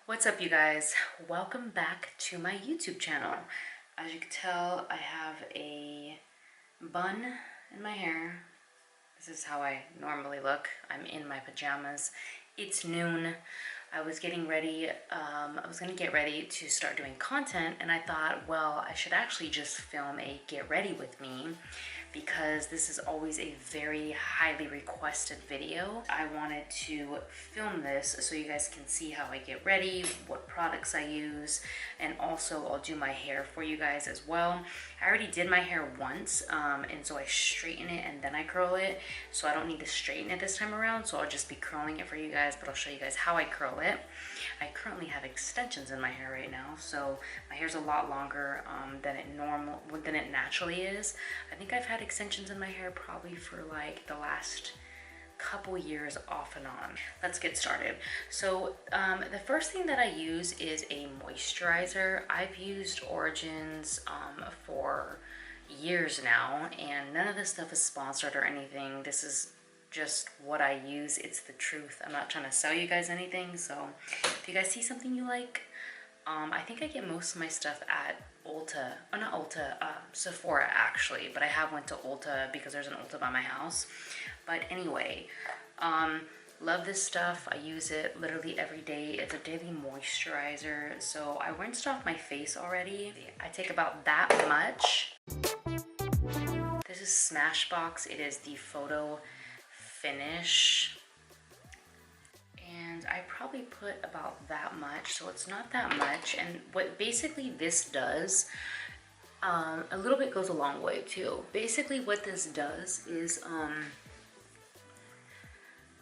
What's up, you guys? Welcome back to my YouTube channel. As you can tell, I have a bun in my hair. This is how I normally look. I'm in my pajamas. It's noon. I was getting ready, I was gonna get ready to start doing content, and I thought, well, I should actually just film a get ready with me, because this is always a very highly requested video. I wanted to film this so you guys can see how I get ready, what products I use, and also I'll do my hair for you guys as well. I already did my hair once, and so I straighten it and then I curl it, so I don't need to straighten it this time around, so I'll just be curling it for you guys, but I'll show you guys how I curl it. I currently have extensions in my hair right now, so my hair's a lot longer than it naturally is. I think I've had extensions in my hair probably for like the last couple years off and on. Let's get started. So the first thing that I use is a moisturizer. I've used Origins for years now, and none of this stuff is sponsored or anything. This is just what I use. It's the truth. I'm not trying to sell you guys anything, so if you guys see something you like, I think I get most of my stuff at Sephora actually, but I have went to Ulta because there's an Ulta by my house. But anyway, love this stuff. I use it literally every day. It's a daily moisturizer, so I rinsed off my face already. I take about that much. This is SMASHBOX. It is the photo finish, and I probably put about that much, so it's not that much. And what basically this does, a little bit goes a long way too. Basically what this does is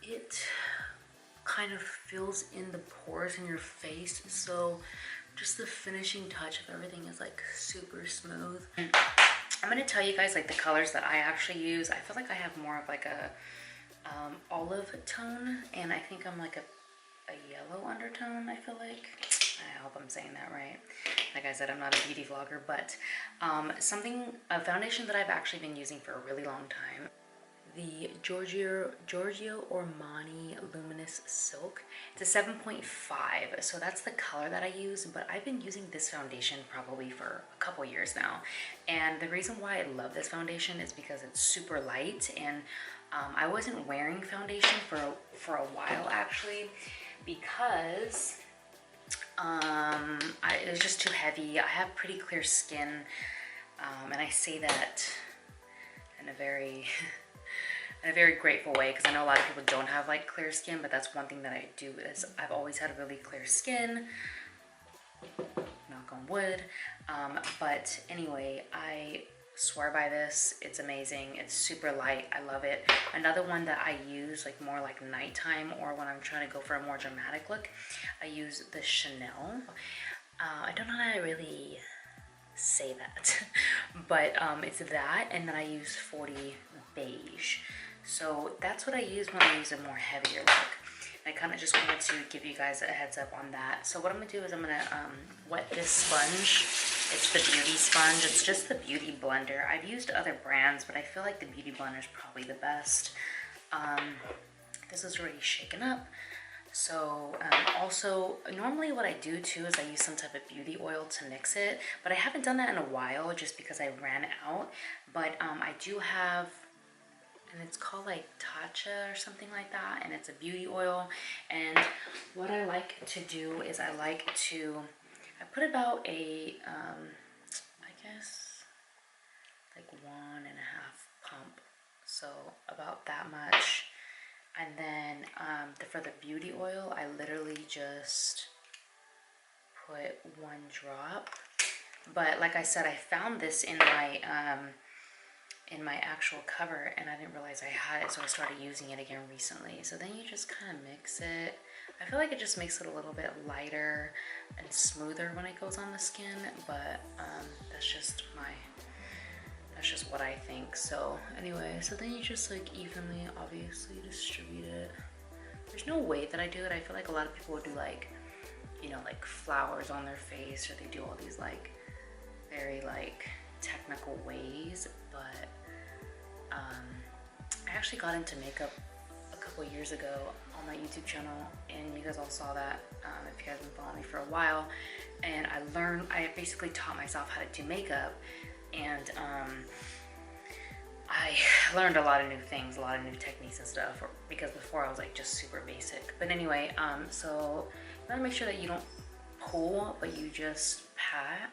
it kind of fills in the pores in your face, so just the finishing touch of everything is like super smooth. And I'm gonna tell you guys like the colors that I actually use. I feel like I have more of like a olive tone, and I think I'm like a yellow undertone, I feel like. I hope I'm saying that right. Like I said, I'm not a beauty vlogger, but a foundation that I've actually been using for a really long time. The Giorgio Armani Luminous Silk. It's a 7.5, so that's the color that I use, but I've been using this foundation probably for a couple years now. And the reason why I love this foundation is because it's super light, and I wasn't wearing foundation for a while actually, because it was just too heavy. I have pretty clear skin, and I say that in a very grateful way, because I know a lot of people don't have like clear skin, but that's one thing that I do is I've always had really clear skin, knock on wood. But anyway, I swear by this. It's amazing. It's super light. I love it. Another one that I use like more like nighttime, or when I'm trying to go for a more dramatic look, I use the Chanel. I don't know how to really say that, but it's that, and then I use 40 Beige. So that's what I use when I use a more heavier look. And I kind of just wanted to give you guys a heads up on that. So what I'm gonna do is I'm gonna wet this sponge. It's the beauty sponge. It's just the beauty blender. I've used other brands, but I feel like the beauty blender is probably the best. This is already shaken up. So also, normally what I do too is I use some type of beauty oil to mix it, but I haven't done that in a while just because I ran out. But I do have, and it's called like TACHA or something like that, and it's a beauty oil. And what I like to do is I put about a I guess like 1.5 pump, so about that much. And then for the beauty oil, I literally just put 1 drop. But like I said, I found this in my actual cover, and I didn't realize I had it, so I started using it again recently. So then you just kind of mix it. I feel like it just makes it a little bit lighter and smoother when it goes on the skin, but that's just what I think. So anyway, so then you just like evenly obviously distribute it. There's no way that I do it. I feel like a lot of people would do like, you know, like flowers on their face, or they do all these like very like technical ways. But I actually got into makeup a couple years ago on my YouTube channel, and you guys all saw that if you guys have been following me for a while. And I basically taught myself how to do makeup, and I learned a lot of new things, a lot of new techniques and stuff, because before I was like just super basic. But anyway, so you wanna make sure that you don't pull, but you just pat.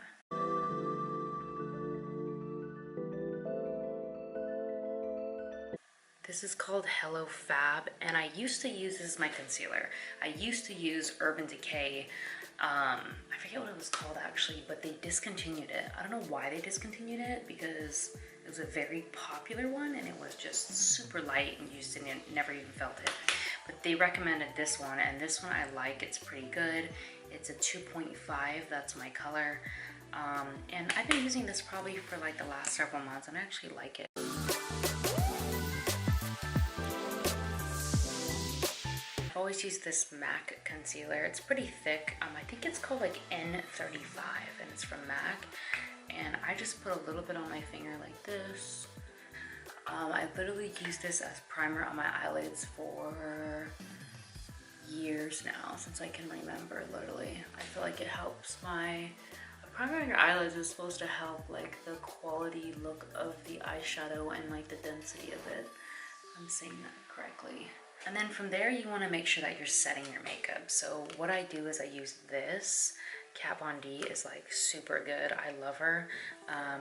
This is called Hello Fab, and I used to use this as my concealer. I used to use Urban Decay. I forget what it was called actually, but they discontinued it. I don't know why they discontinued it, because it was a very popular one and it was just super light and you just never even felt it. But they recommended this one, and this one I like. It's pretty good. It's a 2.5, that's my color. And I've been using this probably for like the last several months, and I actually like it. I've always used this MAC concealer. It's pretty thick. I think it's called like N35, and it's from MAC. And I just put a little bit on my finger like this. I literally used this as primer on my eyelids for years now, since I can remember, literally. I feel like it helps a primer on your eyelids is supposed to help like the quality look of the eyeshadow and like the density of it. I'm saying that correctly. And then from there, you want to make sure that you're setting your makeup. So what I do is I use this. Kat Von D is like super good. I love her.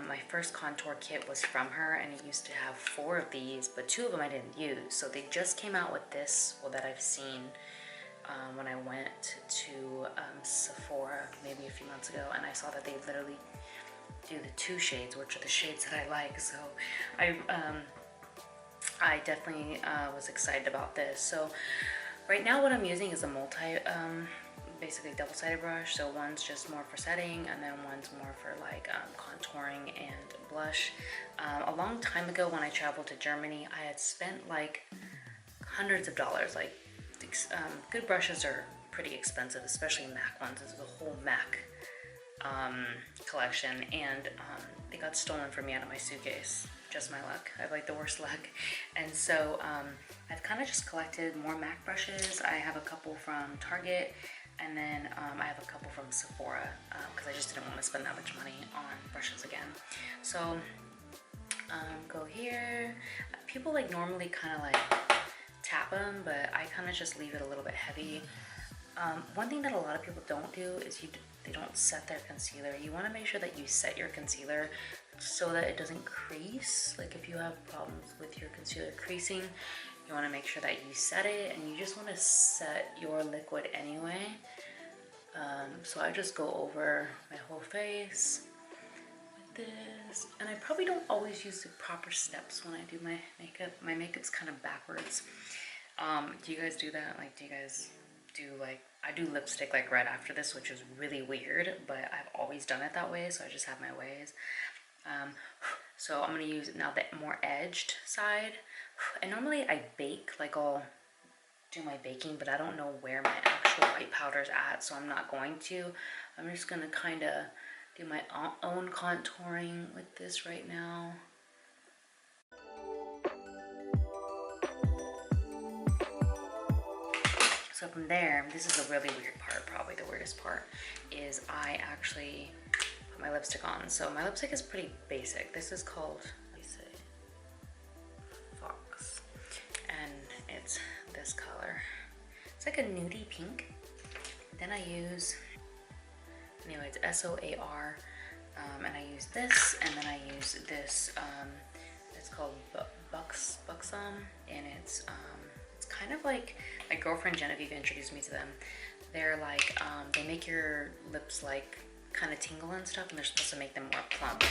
My first contour kit was from her, and it used to have 4 of these, but 2 of them I didn't use. So they just came out with this, well, that I've seen when I went to Sephora maybe a few months ago, and I saw that they literally do the 2 shades, which are the shades that I like. So I definitely was excited about this. So right now what I'm using is a basically double-sided brush. So one's just more for setting, and then one's more for like contouring and blush. A long time ago when I traveled to Germany, I had spent like hundreds of dollars. Like good brushes are pretty expensive, especially MAC ones. This is a whole MAC collection, and they got stolen from me out of my suitcase. Just my luck. I have like the worst luck. And so I've kind of just collected more MAC brushes. I have a couple from Target, and then I have a couple from Sephora, because I just didn't want to spend that much money on brushes again. So go here. People like normally kind of like tap them, but I kind of just leave it a little bit heavy. One thing that a lot of people don't do is they don't set their concealer. You want to make sure that you set your concealer so that it doesn't crease. Like if you have problems with your concealer creasing, you want to make sure that you set it, and you just want to set your liquid anyway. So I just go over my whole face with this, and I probably don't always use the proper steps when I do my makeup. My makeup's kind of backwards. Do you guys do that? Like, do you guys do like, I do lipstick like right after this, which is really weird, but I've always done it that way, so I just have my ways. So I'm gonna use now the more edged side, and normally I bake, like I'll do my baking, but I don't know where my actual white powder's at, so I'm not going to. I'm just gonna kind of do my own contouring with this right now. So from there, this is a really weird part, probably the weirdest part, is I actually put my lipstick on. So my lipstick is pretty basic. This is called, let me say, FAUX, and it's this color. It's like a nudie pink. Then I use, anyway, it's SOAR, and I use this, and then I use this, it's called Buxom, and it's kind of like, my girlfriend Genevieve introduced me to them. They're like, they make your lips like kind of tingle and stuff, and they're supposed to make them more plump.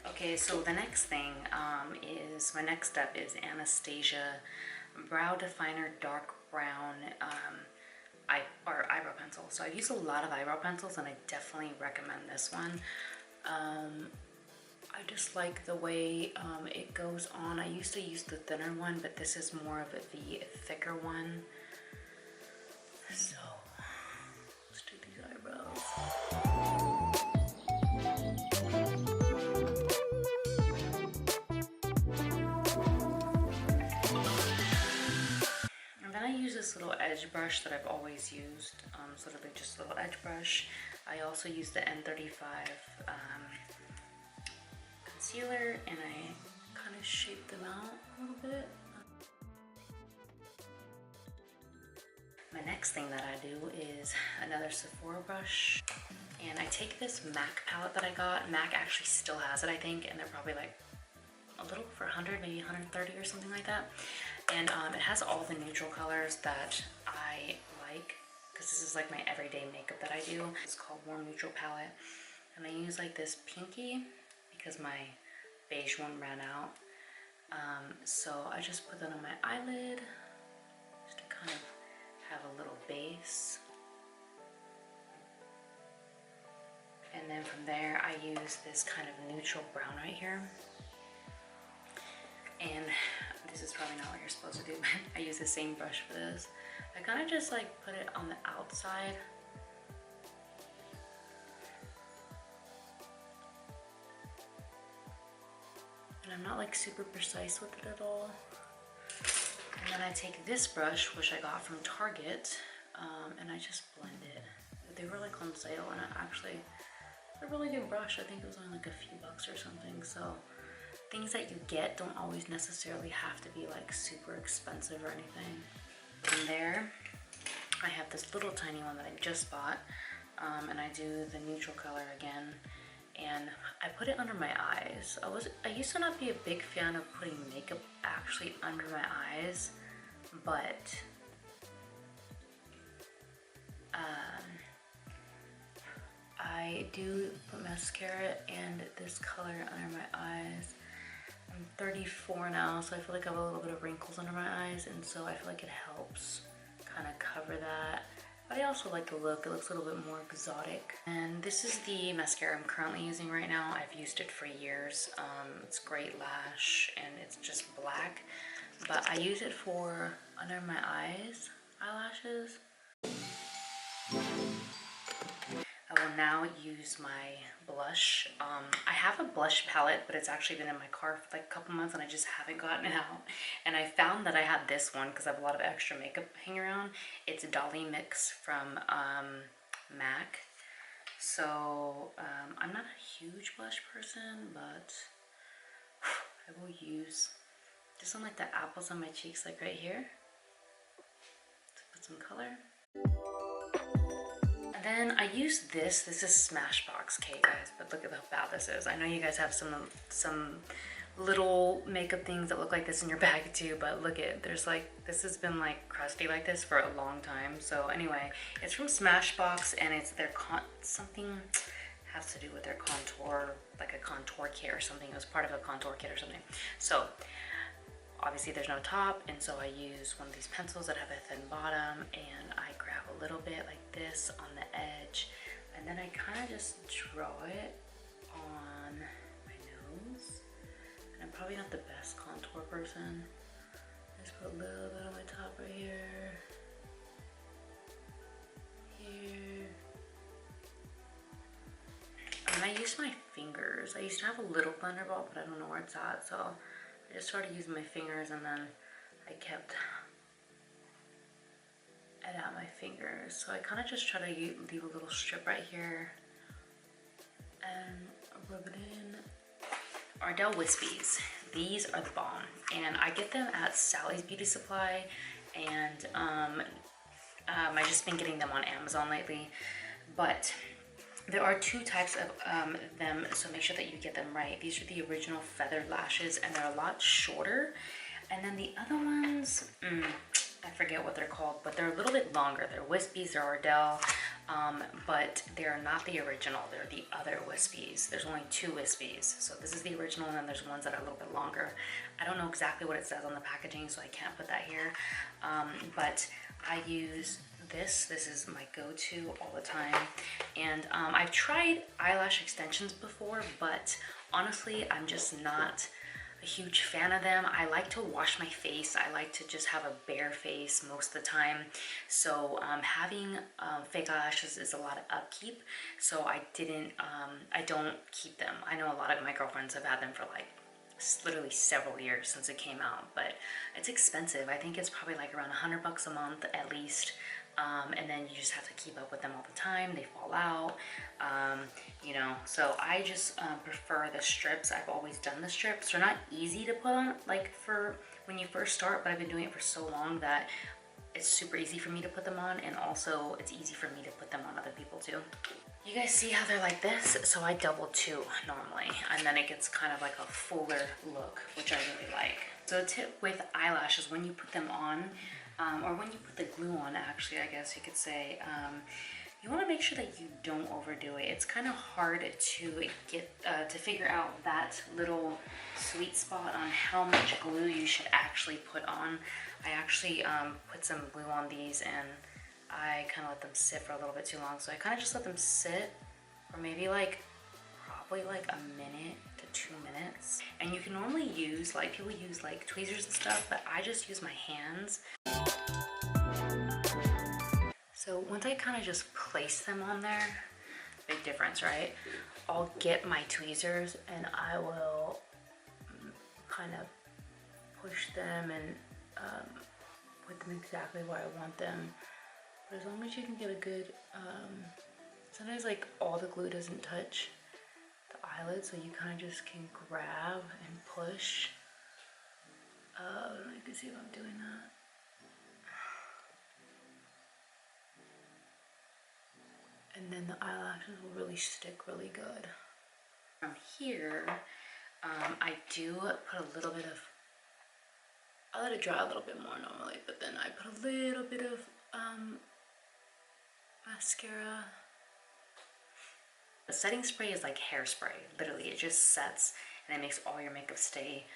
Okay, so the next thing is, my next step is Anastasia Brow Definer Dark Brown eyebrow pencil. So I've used a lot of eyebrow pencils, and I definitely recommend this one. I just like the way it goes on. I used to use the thinner one, but this is more of the thicker one. So let's do these eyebrows. edge brush that I've always used, so it'll be just a little edge brush. I also use the N35 concealer, and I kind of shape them out a little bit. My next thing that I do is another Sephora brush, and I take this MAC palette that I got. MAC actually still has it, I think, and they're probably like a little over 100, maybe 130 or something like that. And it has all the neutral colors that I like, because this is like my everyday makeup that I do. It's called Warm Neutral Palette, and I use like this pinky because my beige one ran out. So I just put that on my eyelid just to kind of have a little base. And then from there I use this kind of neutral brown right here. And this is probably not what you're supposed to do, but I use the same brush for this. I kind of just like put it on the outside. And I'm not like super precise with it at all. And then I take this brush, which I got from Target, and I just blend it. They were like on sale, and it's a really good brush. I think it was only like a few bucks or something. So things that you get don't always necessarily have to be like super expensive or anything. From there, I have this little tiny one that I just bought, and I do the neutral color again, and I put it under my eyes. I used to not be a big fan of putting makeup actually under my eyes, but I do put mascara and this color under my eyes. I'm 34 now, so I feel like I have a little bit of wrinkles under my eyes, and so I feel like it helps kind of cover that. But I also like the look. It looks a little bit more exotic. And this is the mascara I'm currently using right now. I've used it for years. It's Great Lash, and it's just black. But I use it for under my eyes, eyelashes. I will now use my blush. I have a blush palette, but it's actually been in my car for like a couple months and I just haven't gotten it out. And I found that I had this one because I have a lot of extra makeup hanging around. It's DOLLYMIX from MAC. So I'm not a huge blush person, but I will use just on like the apples on my cheeks, like right here, to put some color. And then I use this. This is SMASHBOX, okay guys, but look at how bad this is. I know you guys have some little makeup things that look like this in your bag too, but look at, there's like, this has been like crusty like this for a long time. So anyway, it's from SMASHBOX, and it's their something has to do with their contour, like a contour kit or something. It was part of a contour kit or something. So obviously there's no top, and so I use one of these pencils that have a thin bottom, and I grab a little bit like this on the edge, and then I kind of just draw it on my nose. And I'm probably not the best contour person. Just put a little bit on my top right here. Here. And I use my fingers. I used to have a little blender ball, but I don't know where it's at, so I just started using my fingers, and then I kept it at my fingers. So I kind of just try to leave a little strip right here and rub it in. Ardell Wispies. These are the bomb, and I get them at Sally's Beauty Supply, and I've just been getting them on Amazon lately. But there are two types of them, so make sure that you get them right. These are the original feathered lashes, and they're a lot shorter. And then the other ones, I forget what they're called, but they're a little bit longer. They're Wispies, they're Ardell, but they're not the original. They're the other Wispies. There's only two Wispies. So this is the original, and then there's ones that are a little bit longer. I don't know exactly what it says on the packaging, so I can't put that here. But I use this. This is my go-to all the time. And I've tried eyelash extensions before, but honestly, I'm just not a huge fan of them. I like to wash my face. I like to just have a bare face most of the time. So having fake eyelashes is a lot of upkeep. So I don't keep them. I know a lot of my girlfriends have had them for like literally several years since it came out, but it's expensive. I think it's probably like around $100 a month at least. And then you just have to keep up with them all the time. They fall out, you know, so I just prefer the strips. I've always done the strips. They're not easy to put on like for when you first start, but I've been doing it for so long that it's super easy for me to put them on, and also it's easy for me to put them on other people too. You guys see how they're like this? So I double two normally, and then it gets kind of like a fuller look, which I really like. So the tip with eyelashes, when you put them on, or when you put the glue on, actually, I guess you could say, you want to make sure that you don't overdo it. It's kind of hard to get to figure out that little sweet spot on how much glue you should actually put on. I actually put some glue on these, and I kind of let them sit for a little bit too long. So I kind of just let them sit for maybe like probably like a minute to 2 minutes. And you can normally use, like people use like tweezers and stuff, but I just use my hands. So once I kind of just place them on there, big difference, right? I'll get my tweezers and I will kind of push them and put them exactly where I want them. But as long as you can get a good, sometimes like all the glue doesn't touch the eyelid, so you kind of just can grab and push. You can see if I'm doing that. And then the eyelashes will really stick really good. From here, I do put a little bit of, I let it dry a little bit more normally, but then I put a little bit of mascara. The setting spray is like hairspray. Literally, it just sets and it makes all your makeup stay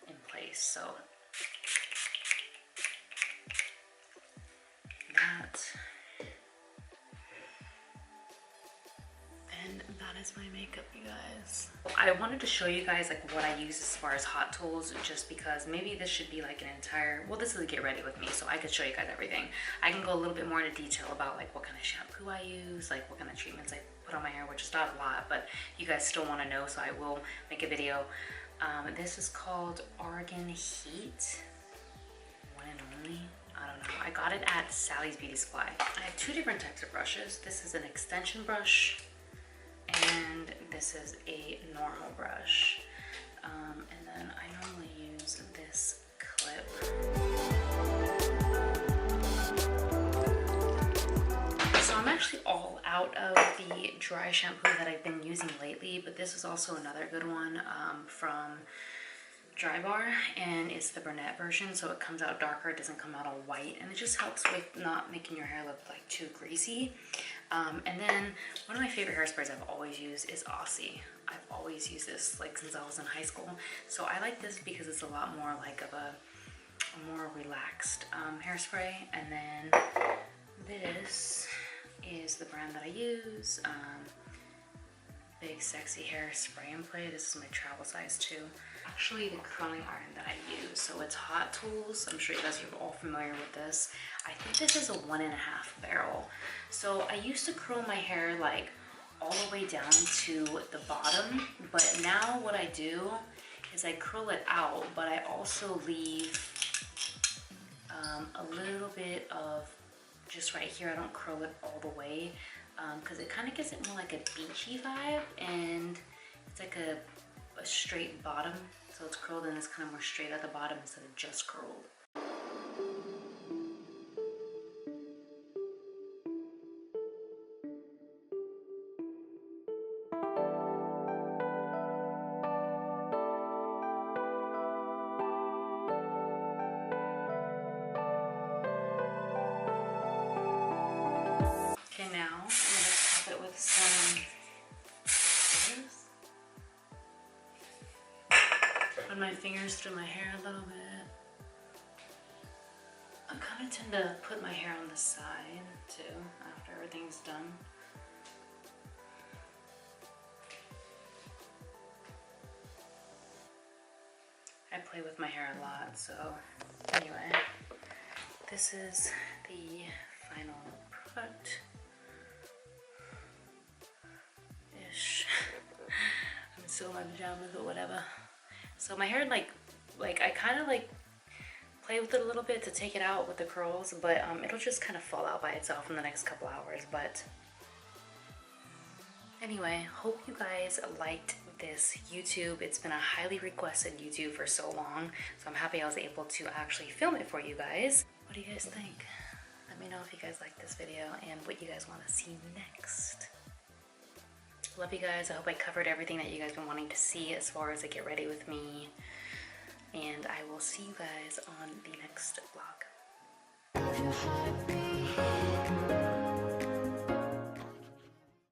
in place. So that. And that is my makeup, you guys. I wanted to show you guys like what I use as far as hot tools, just because maybe this should be like an entire, well, this is a get ready with me, so I could show you guys everything. I can go a little bit more into detail about like what kind of shampoo I use, like what kind of treatments I put on my hair, which is not a lot, but you guys still want to know, so I will make a video. This is called Argan Heat, one and only. I don't know, I got it at Sally's Beauty Supply. I have two different types of brushes. This is an extension brush, and this is a normal brush. And then I normally use this clip. So I'm actually all out of the dry shampoo that I've been using lately, but this is also another good one from Dry Bar, and it's the brunette version, so it comes out darker, it doesn't come out all white, and it just helps with not making your hair look like too greasy. And then one of my favorite hairsprays I've always used is AUSSTE. I've always used this like since I was in high school, so I like this because it's a lot more like of a more relaxed hairspray. And then this is the brand that I use, Big Sexy Hair Spray and Play. This is my travel size too. Actually, the curling iron that I use, so it's Hot Tools. I'm sure you guys are all familiar with this. I think this is a 1.5 barrel. So I used to curl my hair like all the way down to the bottom, but now what I do is I curl it out, but I also leave a little bit of just right here. I don't curl it all the way because it kind of gives it more like a beachy vibe, and it's like a straight bottom, so it's curled and it's kind of more straight at the bottom instead of just curled. Okay, now I'm gonna top it with some scissors. Run my fingers through my hair a little bit. I kind of tend to put my hair on the side too after everything's done. I play with my hair a lot, so anyway, this is the final product. Ish. I'm still in my pajamas, but whatever. So my hair like I kind of like play with it a little bit to take it out with the curls, but it'll just kind of fall out by itself in the next couple hours. But anyway, hope you guys liked this YouTube. It's been a highly requested YouTube for so long, so I'm happy I was able to actually film it for you guys. What do you guys think? Let me know if you guys like this video and what you guys want to see next. Love you guys. I hope I covered everything that you guys been wanting to see as far as I get ready with me. And I will see you guys on the next vlog.